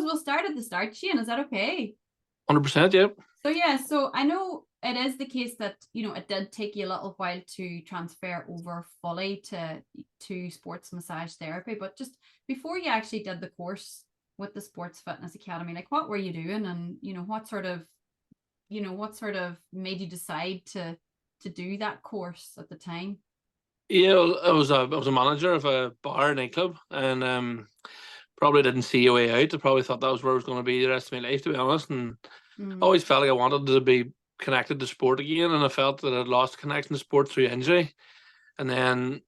we'll start at the start, Shane. Is that okay? 100%, yeah. So yeah, so I know it is the case that, it did take you a little while to transfer over fully to sports massage therapy, but just before you actually did the course with the Sports Fitness Academy, like what were you doing, and what sort of made you decide to do that course at the time? Yeah, well, I was a manager of a bar and nightclub, and probably didn't see a way out. I probably thought that was where I was going to be the rest of my life, to be honest. And I always felt like I wanted to be connected to sport again, and I felt that I'd lost connection to sport through injury. And then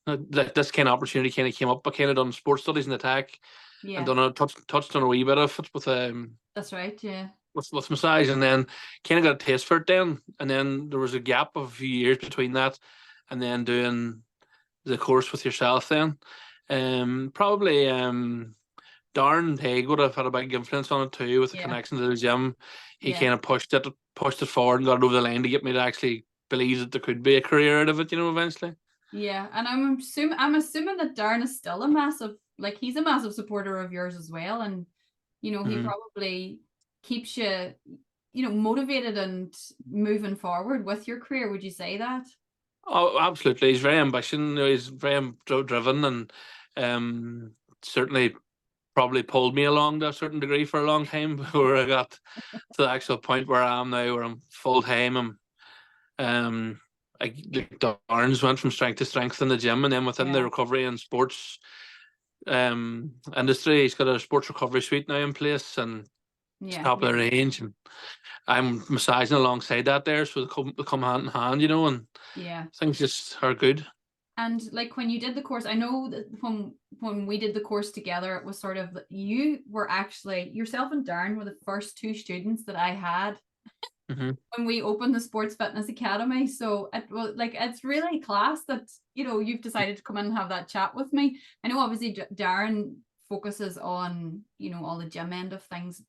like this kind of opportunity kind of came up. I kind of done sports studies in the tech, and Yeah, done touched on a wee bit of it with that's right. Yeah. with massage, and then kind of got a taste for it then. And then there was a gap of a few years between that, and then doing the course with yourself then. Probably Darren Haig would have had a big influence on it too, with the Yeah. connection to the gym. He Yeah. kind of pushed it forward and got it over the line to get me to actually believe that there could be a career out of it, eventually. Yeah, and I'm assuming that Darren is still he's a massive supporter of yours as well, and he probably keeps you, motivated and moving forward with your career. Would you say that? Oh, absolutely. He's very ambitious. He's very driven, and certainly probably pulled me along to a certain degree for a long time before I got to the actual point where I am now, where I'm full time. Darren's went from strength to strength in the gym, and then within the recovery and sports industry, he's got a sports recovery suite now in place, and it's top of the range. And I'm massaging alongside that there, so they come hand in hand, and things just are good. And like when you did the course, I know that when we did the course together, it was sort of, you were actually, yourself and Darren were the first two students that I had when we opened the Sports Fitness Academy. So it was like, it's really class that, you've decided to come in and have that chat with me. I know obviously Darren focuses on, all the gym end of things.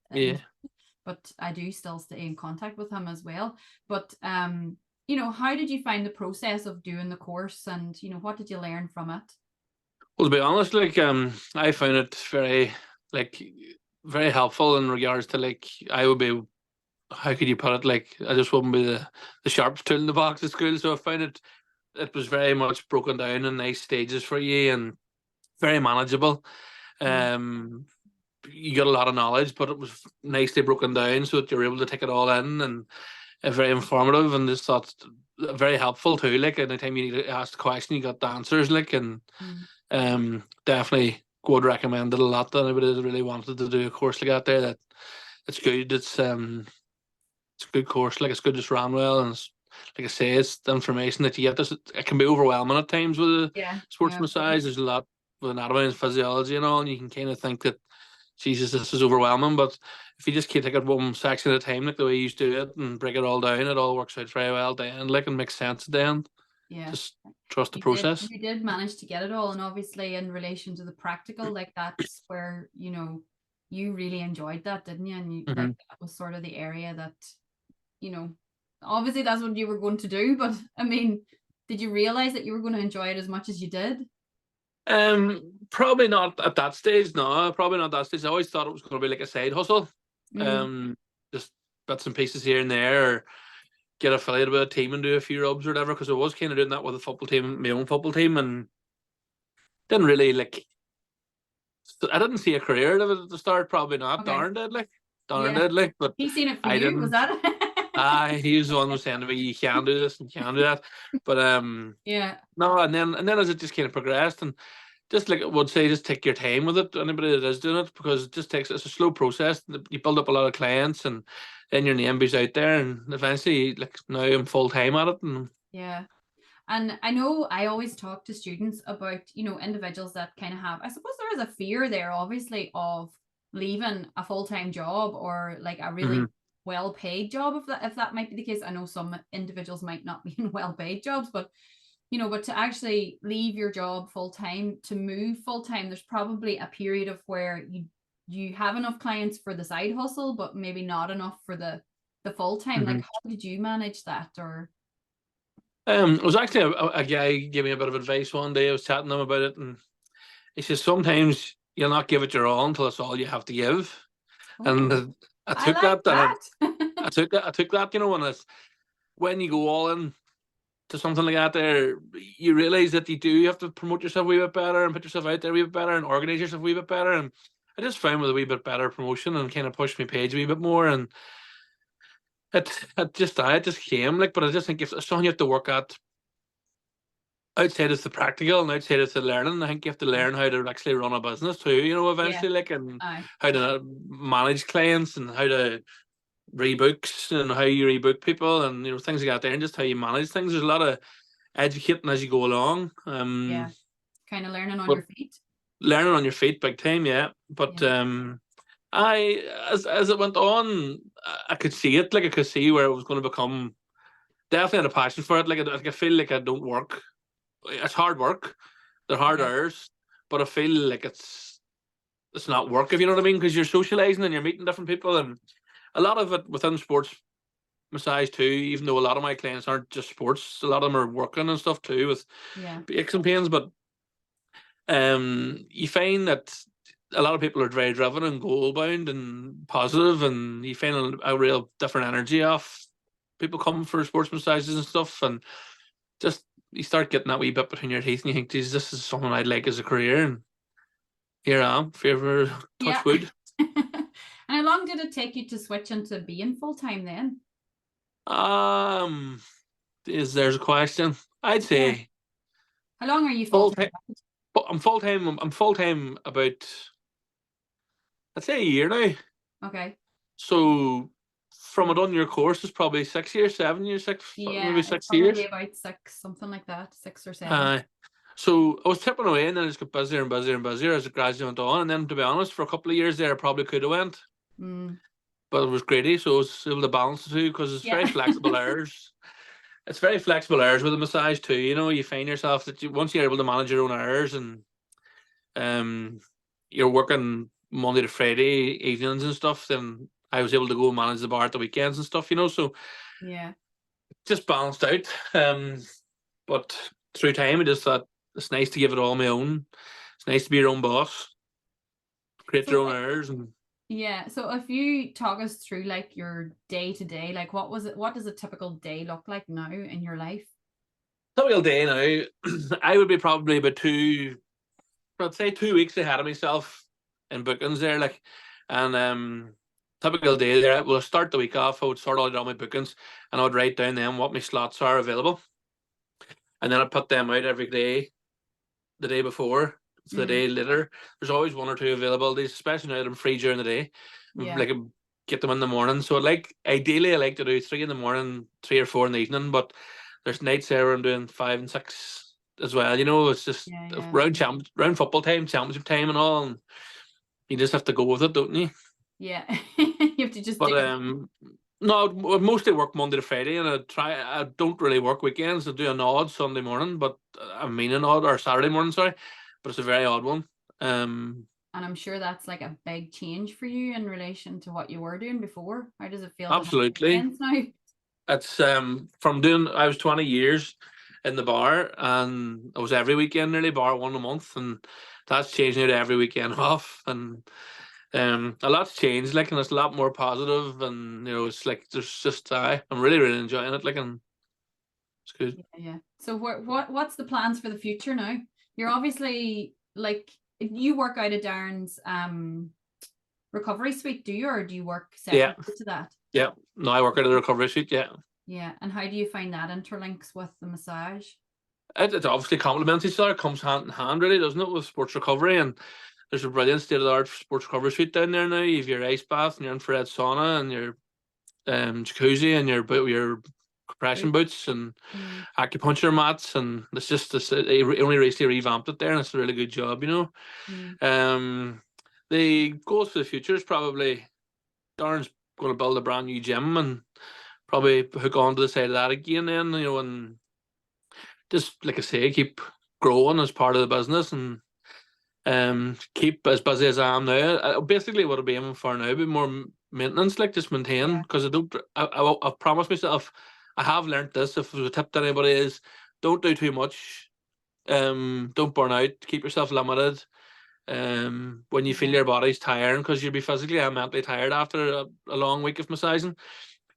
But I do still stay in contact with him as well. But how did you find the process of doing the course, and what did you learn from it? Well, to be honest, I found it very helpful in regards to I would be, how could you put it, I just wouldn't be the sharpest tool in the box at school. So I found it was very much broken down in nice stages for you and very manageable. You got a lot of knowledge, but it was nicely broken down so that you're able to take it all in, and very informative, and just thought very helpful too. Anytime you need to ask a question, you got the answers. Definitely would recommend it a lot to anybody that really wanted to do a course like that. That it's good. It's a good course. It's good, just ran well, and like I say, it's the information that you get. It can be overwhelming at times with sports massage. There's a lot with anatomy and physiology and all, and you can kind of think that, Jesus, this is overwhelming. But if you just keep taking one section at a time, like the way you used to do it, and break it all down, it all works out very well at the end, and makes sense at the end. Yeah. Just trust the process. You did manage to get it all, and obviously in relation to the practical, that's where, you really enjoyed that, didn't you? And that was sort of the area that, obviously that's what you were going to do, but I mean, did you realize that you were going to enjoy it as much as you did? Probably not at that stage. No, probably not at that stage. I always thought it was going to be like a side hustle. Just bits and pieces here and there, or get affiliated with a team and do a few rubs or whatever, because I was kind of doing that with a football team, my own football team, and didn't really I didn't see a career out of it at the start. Probably not. Okay. Darren did, but he seen it for I you, didn't. Was that He was the one who was saying to me, you can do this and you can do that. But no, and then as it just kind of progressed, and just I would say, just take your time with it, anybody that is doing it, because it's a slow process. You build up a lot of clients, and then your name is out there, and eventually now I'm full time at it. And and I know I always talk to students about, individuals that kind of have, I suppose there is a fear there, obviously, of leaving a full-time job or a really well-paid job, if that might be the case. I know some individuals might not be in well-paid jobs, but but to actually leave your job full-time to move full-time, there's probably a period of where you have enough clients for the side hustle, but maybe not enough for the full-time. How did you manage that? Or it was actually a guy gave me a bit of advice one day. I was chatting to him about it, and he says sometimes you'll not give it your all until it's all you have to give. Oh, And I I took like that, that. I took that, you know, and it's when you go all in to something like that, there you realize that you do have to promote yourself a wee bit better and put yourself out there a wee bit better and organize yourself a wee bit better. And I just found with a wee bit better promotion and kind of pushed my page a wee bit more. And it just came like, but I just think if it's something you have to work at outside it's the practical and outside it's the learning. I think you have to learn how to actually run a business too, you know, Yeah. eventually, like, and Aye. how to manage clients and how to rebooks and how you rebook people and, you know, things like that there, and just how you manage things. There's a lot of educating as you go along. Yeah. Kind of learning on but your feet. learning on your feet big time, yeah. But Yeah. I as it went on, I could see it. Like I could see where it was going to become. Definitely had a passion for it. Like I feel like I don't work. It's hard work. They're hard Yeah. hours, but I feel like it's not work, if you know what I mean, because you're socializing and you're meeting different people, and a lot of it within sports massage too. Even though a lot of my clients aren't just sports, a lot of them are working and stuff too with Yeah. aches and pains. But you find that a lot of people are very driven and goal bound and positive, and you find a real different energy off people coming for sports massages and stuff, and just you start getting that wee bit between your teeth, and you think, "Jesus, this is something I'd like as a career." And here I am, if you ever touch Yeah. wood. And how long did it take you to switch into being full time then? There's a question? I'd Yeah. say How long are you full full time? time. But I'm full time. I'm full time about, I'd say, a year now. Okay. So from I done your course is probably 6 years, 7 years, maybe Yeah, it's 6 years. probably about 6, something like that, 6 or 7. So I was tipping away, and then I just got busier and busier and busier as it gradually went on. And then, to be honest, for a couple of years there, I probably could have went, Mm. but it was greedy, so I was able to balance the two because it's Yeah. very flexible hours. It's very flexible hours with a massage too. You know, you find yourself that once you're able to manage your own hours, and um, you're working Monday to Friday evenings and stuff, then I was able to go and manage the bar at the weekends and stuff. You know, so Yeah. just balanced out. But through time, I just thought it's nice to give it all my own. It's nice to be your own boss, create your So own hours, and yeah, so if you talk us through like your day to day, like what does a typical day look like now in your life? typical day now, I would be probably about I'd say 2 weeks ahead of myself in bookings there, like, and typical day there. We'll start the week off. I would sort out all my bookings, and I would write down then what my slots are available, and then I put them out every day. The day before, for the day later, there's always one or two availabilities, especially now that I'm free during the day. Yeah. Like, get them in the morning. So ideally I like to do 3 in the morning, 3 or 4 in the evening, but there's nights there where I'm doing 5 and 6 as well. You know, it's just Yeah. round football time, championship time and all, and you just have to go with it, don't you? Yeah. You have to just But do it. no, I mostly work Monday to Friday, and I don't really work weekends. I do an odd Sunday morning, but I mean an odd, or Saturday morning, sorry, but it's a very odd one. And I'm sure that's like a big change for you in relation to what you were doing before. How does it feel to have Absolutely. weekends now? It's from doing, I was 20 years in the bar, and I was every weekend nearly, bar one a month, and that's changed now to every weekend off. And a lot's changed, like, and it's a lot more positive, and you know, it's like there's just I'm really really enjoying it, like, and it's good. Yeah. So what's the plans for the future now? You're obviously like you work out of Darren's recovery suite, do you, or do you work Yeah, separate to that? yeah. No, I work out of the recovery suite. Yeah, Yeah. And how do you find that interlinks with the massage? it obviously complements each other, comes hand in hand, really, doesn't it, with sports recovery. And there's a brilliant state of the art sports recovery suite down there now. You have your ice bath and your infrared sauna and your jacuzzi and your compression boots and acupuncture mats, and it's just they only recently revamped it there, and it's a really good job, you know. The goals for the future is probably Darren's going to build a brand new gym and probably hook on to the side of that again, then, you know, and just, like I say, keep growing as part of the business, and keep as busy as I am now. Basically what I'll be aiming for now be more maintenance, like just maintain, because I've promised myself, I have learnt this, if there's a tip to anybody, is don't do too much, don't burn out, keep yourself limited, When you feel your body's tiring, because you'll be physically and mentally tired after a long week of massaging,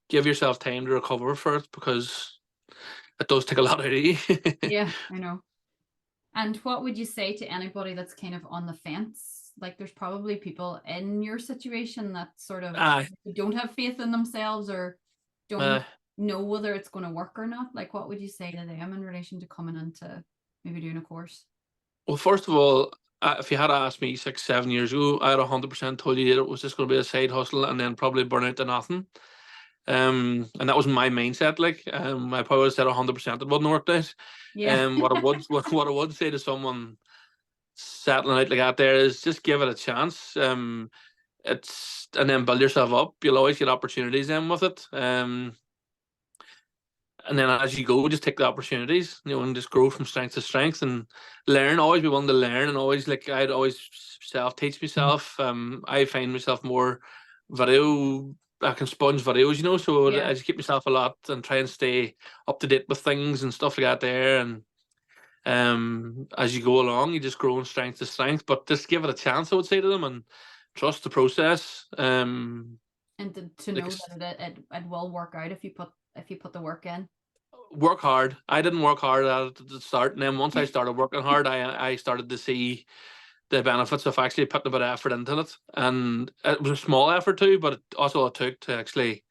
give yourself time to recover for it, because it does take a lot out of you. Yeah, I know. And what would you say to anybody that's kind of on the fence? Like, there's probably people in your situation that sort of don't have faith in themselves or don't know whether it's going to work or not. Like, what would you say to them in relation to coming into maybe doing a course? Well, first of all, if you had asked me 6-7 years ago, I'd 100% told you that it was just going to be a side hustle and then probably burn out to nothing. And that was my mindset. Like, I probably would have said 100% it wouldn't work out. Yeah. What I would say to someone settling out like that there is just give it a chance. And then build yourself up. You'll always get opportunities in with it. And then as you go, just take the opportunities, and just grow from strength to strength and learn. Always be willing to learn, and always, like, I'd always self-teach myself. I find myself more video. I can sponge videos, so Yeah. I just keep myself a lot and try and stay up to date with things and stuff like that there. And as you go along, you just grow in strength to strength. But just give it a chance, I would say to them, and trust the process. And to know that it will work out if you put the work in. Work hard. I didn't work hard at the start, and then once I started working hard, I started to see the benefits of actually putting a bit of effort into it. And it was a small effort too, but it took to actually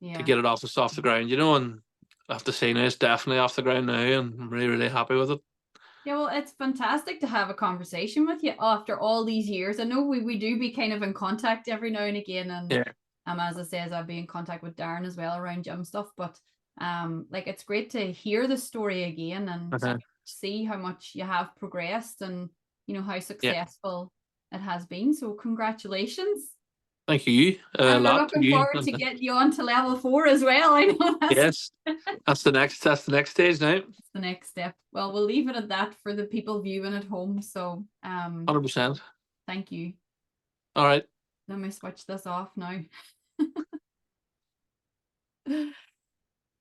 to get it off the ground, and I have to say now it's definitely off the ground now, and I'm really, really happy with it. Yeah, well, it's fantastic to have a conversation with you after all these years. I know we do be kind of in contact every now and again, and as I say, I'll be in contact with Darren as well around gym stuff. But like, it's great to hear the story again and see how much you have progressed and how successful it has been. So congratulations. Thank you. And we're looking forward to getting you on to level 4 as well. I know that's that's the next stage now. That's the next step. Well, we'll leave it at that for the people viewing at home. So 100%. Thank you. All right. Let me switch this off now.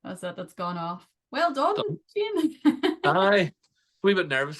That's it, that's gone off. Well done, Shane. Aye. A wee bit nervous.